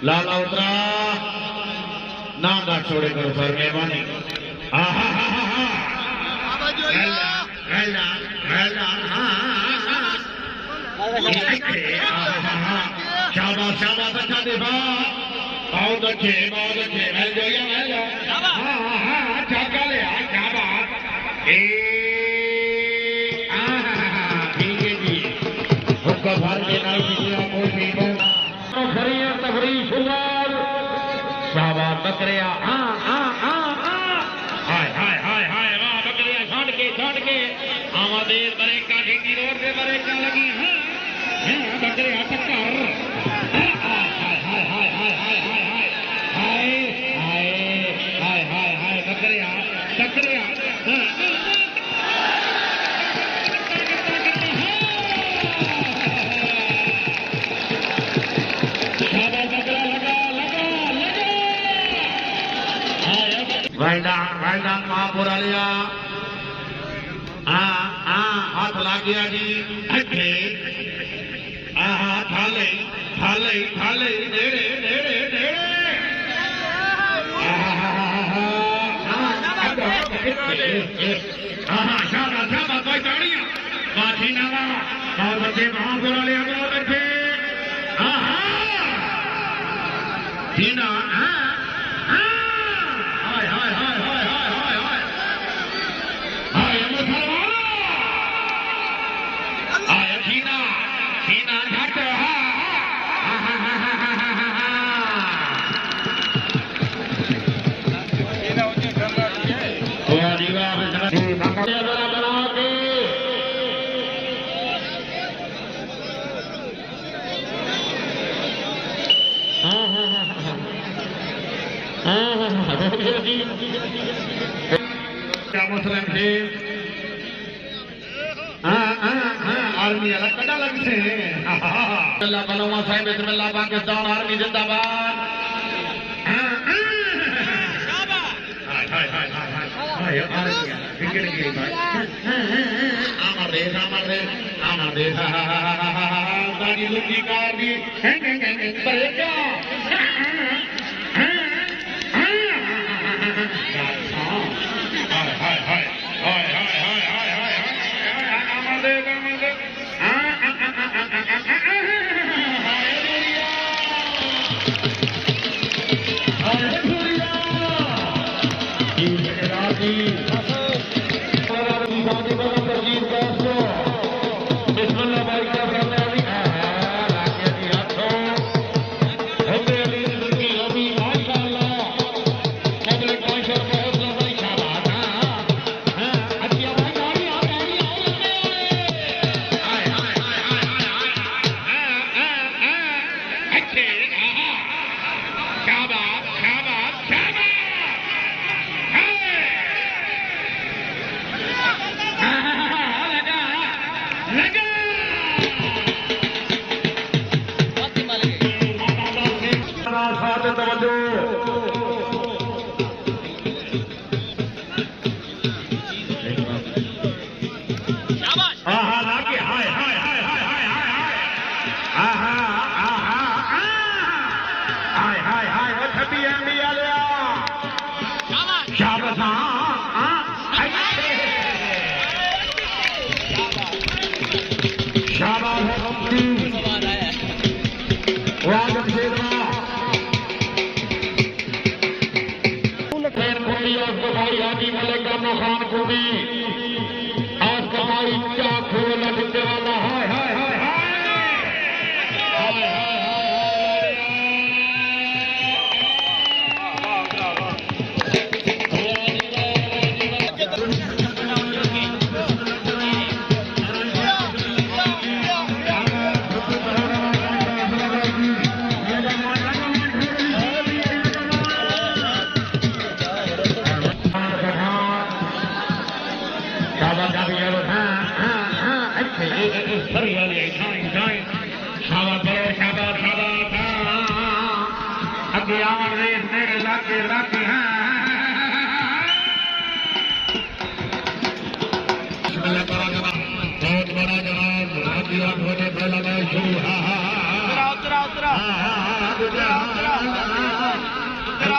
लाला उतरा ना ना छोड़े करो सर मेहरबानी शाबाश शाबाश अच्छा देखा बहुत अच्छे महल जो महल अच्छा चले क्या बात ठीक है जी उसका भर देना कोई तफरी शुरुआत शाबाश बकरिया हाय हाय हाय हाय वाह बकरिया छाट के हमारे बड़े काठे की रोड पे बड़े क्या लगी है बकरिया टक्कर हाय हाय हाय हाय हाय हाय हाय हाय हाय हाय हाय बकरिया Waidang Mahapuralia हाथ ला गया जी अठे थाले थाले थाले नेड़े नेड़े नेड़े शाबाश शाबाश कोई ताड़ियां बाठी नावा बहुत अच्छे महापुरालिया बहुत अच्छे जीना मुस्लिम थे आर्मी अलग कड़ा लग से अल्लाह बलवा साहिब बिस्मिल्लाह पाकिस्तान आर्मी जिंदाबाद हाय हाय हाय हाय आर्मी क्रिकेट की भाई हमारे देश दादी लुंगी कार भी बरेगा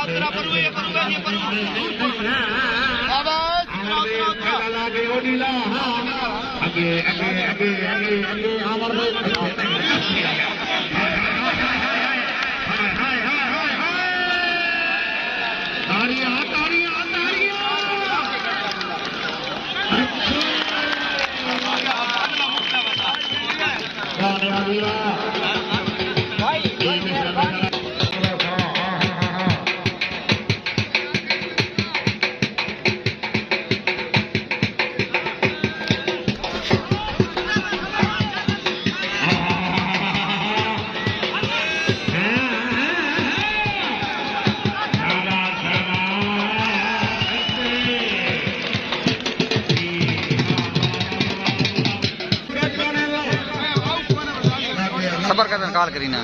तेरा परू ये परूगा ये परू शाबाश लागे ओ नीला आगे आगे आगे आगे आगे आवर हाय हाय हाय हाय तालियां तालियां तालियां गाने वाली भाई सबर का निकाल करी ना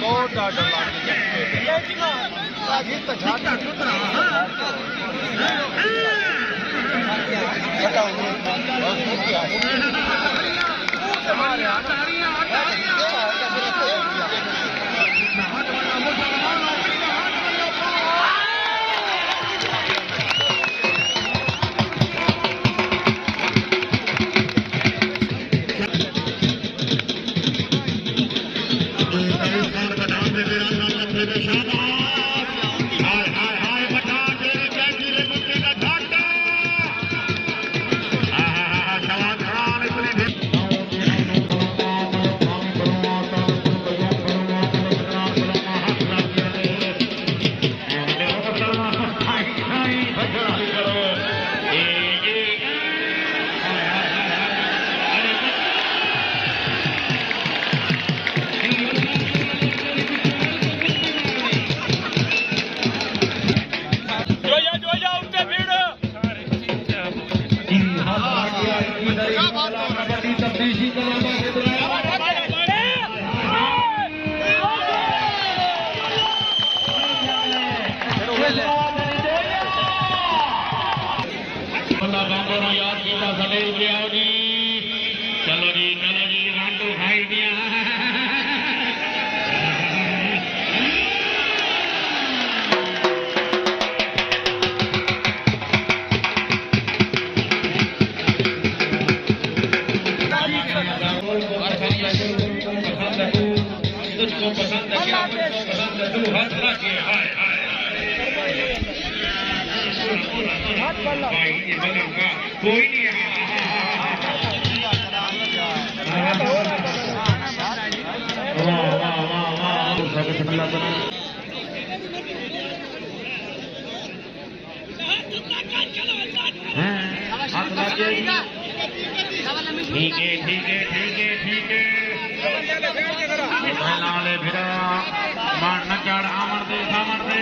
बहुत डर कोई नहीं ठीक है ठीक है ठीक है ठीक है नाले फिर मान न चढ़ आमर दे सामर दे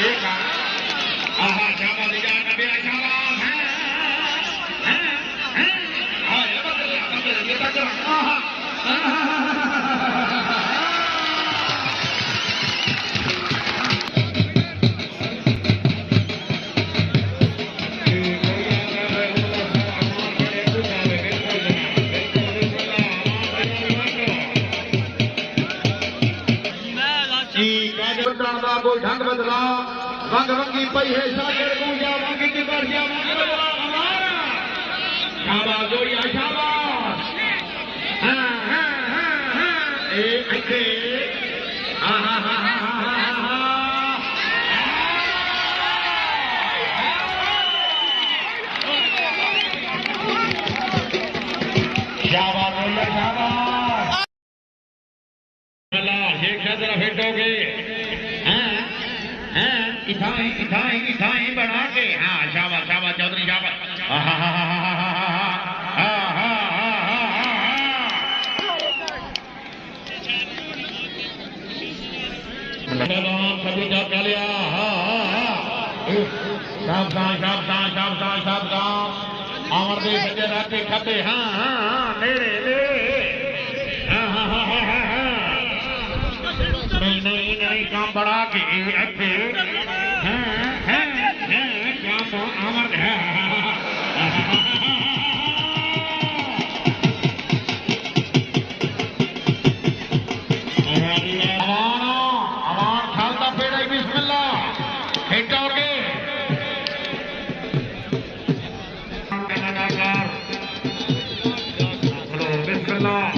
देखा आहा शाबाश निगाह का बेड़ा शाबाश हाँ ये तक आहा कोई ढंग बदला वंग वंगी पई है सागर गूंजा वंगी की बढ़िया वंग बदला हमारा शाबाश जोड़िया शाबाश हाँ हाँ हाँ हाँ ए ऐसे हाँ हाँ हाँ हाँ हाँ शाबाश जोड़िया शाबाश एक जरा फेंटोगे इठाई बढ़ा के हाँ शाबाश शाबाश चौधरी शाबाश सभी का क्या लिया अमर देव संजय रात खाते हाँ हाँ मेरे नहीं काम बढ़ा के अच्छे काम अमर है अमान खालता पेड़ बिस्मिल्लाह हिटोगे बिस्मिल्लाह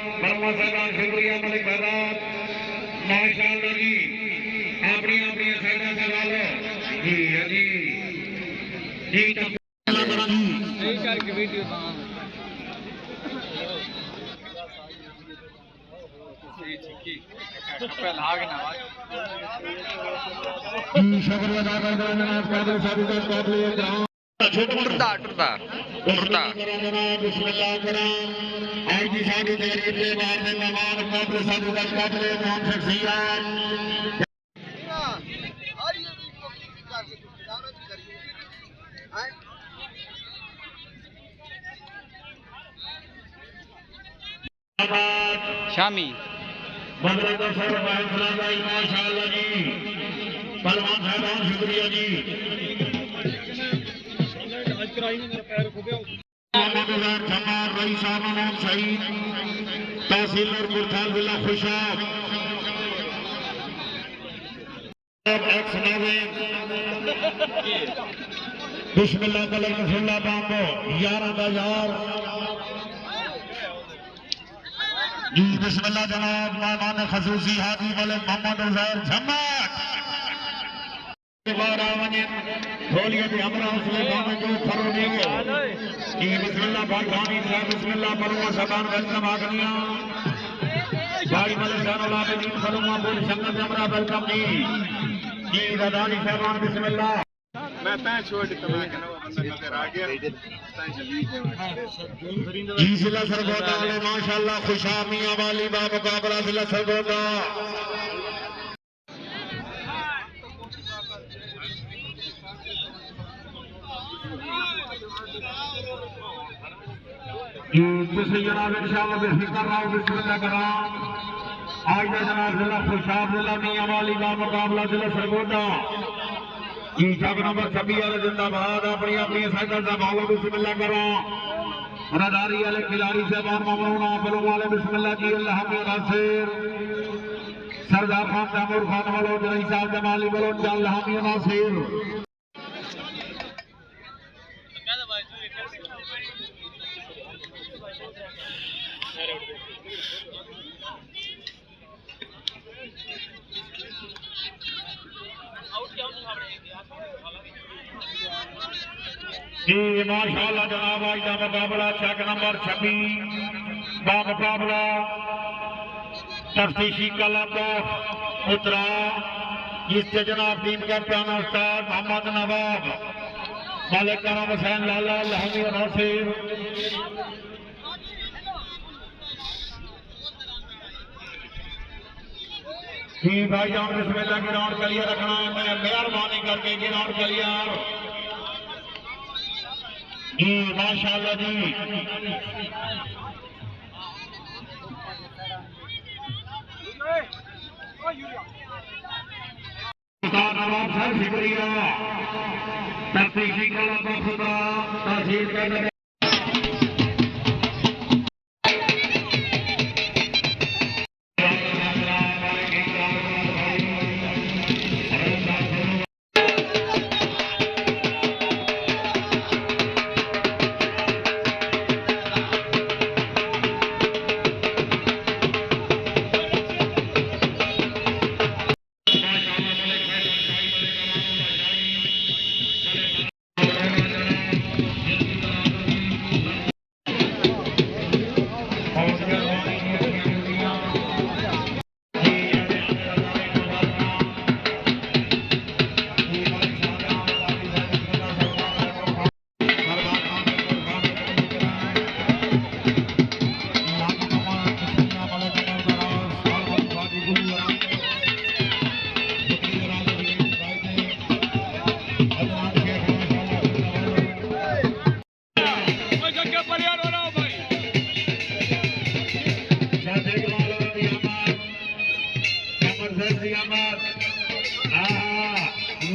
शुक्रिया मलिक बर्बाद माशाअल्लाह जी अपनी अपनी साइडा से वालो जी जी जी करके वीडियो शुक्रिया अदा कर दो जनाब कादिर साहब का काबिल ग्राम टुरता टुरता टुरता बिस्मिल्लाह कराम आज की शादी तेरी के बाद में मेहमान काबिल साहब का काबिल ग्राम शख्सियत और ये वीडियो की विकास से दावत करिए हैं शामी बदला सर फैसला भाई माशाअल्लाह जी पहलवान साहब शुक्रिया जी रईस आमन शहीद तहसीलदार मुरथाल जिला खुशाब बिस्मिल्लाह कलर रसूलुल्लाह बाबो 11,000 जी बिस्मिल्लाह जनाब मेहमान खसूसी हाजी मलिक मोहम्मद उजैर झम्मट ढोलियत हमरा उसले गांव जो खरो देंगे जी बिस्मिल्लाह बादशाही साहब बिस्मिल्लाह बलुआ सदान वेलकम आगनिया भाई मलिक जानोला में दिन बलुआ बोल संगत हमरा वेलकम जी रदानी साहबान बिस्मिल्लाह मैं पैर छोड़ के मैं कहना बंदा नजर आ गया जी जिला सरगोदा वाले माशाअल्लाह खुशामियां वाली बा मुकाबला जिला सरगोदा जिसे जनाब इंशाअल्लाह बेफिक्र रहो बिस्मिल्लाह कराम आज का जनाब जिला खुशाब जिला मियां वाली बा मुकाबला जिला सरगोदा जी जग नंबर 26 वाले जिंदाबाद अपनी अपनी साइकिल से भागो बिस्मिल्लाह करो रडारी वाले खिलाड़ी से बार ममरूना फिल्म वाले बिस्मिल्लाह जी अल्लाह में नासिर सरदार खान तैमूर खान वालों जलाई साहब जमाली वालों अल्लाह में नासिर जी माशाअल्लाह जनाब आज का मुकाबला चेक नंबर 26 का मुकाबला तफ्तीशी क्लब उतरा जिससे जनाब टीम कैप्टन उस्ताद मोहम्मद नवाब मालिक करम हुसैन लाला लहमी नासिर जी भाईजान बिस्मिल्लाह ग्राउंड क्लियर रखना है मैं मेहरबानी करके ग्राउंड क्लियर जी माशाअल्लाह जी नवाब साहब शुक्रिया तफ्तीशी क्लब खुदा तहसील करने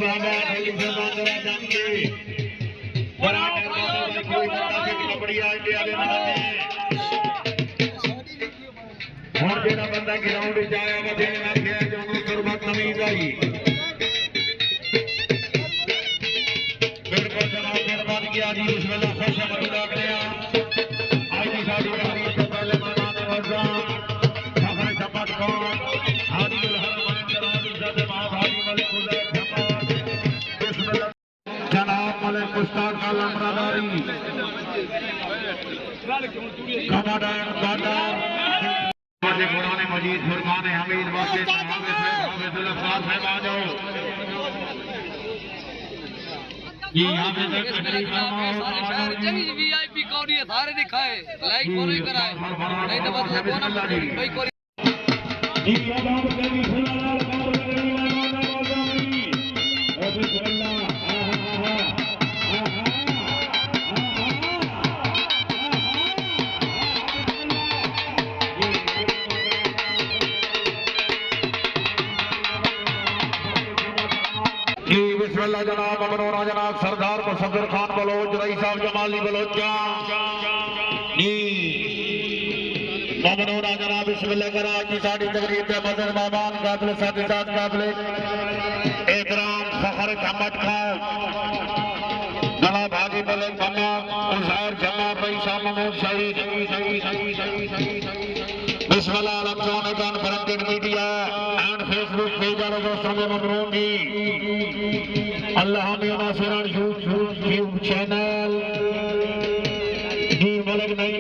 बाबा ढोली से बांधरा जाएंगे बराबर बाबा कोई बड़ा से कबड्डी इंडिया दे मैदान में और जेड़ा बंदा ग्राउंड में आया वा देने ना गया जो सुरबत नवीद आई बिल्कुल जनाब मेहरबानी किया जी बिस्मिल्लाह खुश मौजूदा करया आज की साडी कहानी से पहले मैदान वजा सफर चपट को हादी उल हरम जनाब इज्जत मां हादी मलिक खुदा जमात बिस्मिल्लाह जनाब मलिक मुश्ताक आलम रादारी कमांडर बादर पुराने मजीद फुरकान हमीद वाक़े हाफिज़ुल अफ़ज़ाल साहब आ जाओ जी हाफिज़ तकरीर फरमाओ जमी वीआईपी कौरी है सारे दिखाए लाइक फॉलो ही कराए नहीं तो बस कोना भाई कौरी जी आदाब करी फुलाल कौर करी वाला वाली ओ बिस्मिल्लाह बिस्मिल्लाह जनाब अमरोरा जनाब सरदार मुसद्दर खान बलोच रईस साहब जमाली बलोचा जी अमरोरा जनाब बिस्मिल्लाह करा की साडी तकरीर पे मदन मेहमान काबिल साथी साथ काबिल एहतराम फखर अहमद खान जनाब हाजी मलिक जमा उजैर जमा भाई साहब महमूद शहीद बिस्मिल्लाह electronic and printed media and Facebook page वाले दोस्तों में ममनून जी अल्लाह में नासिरन यूट्यूब चैनल जी मलिक नई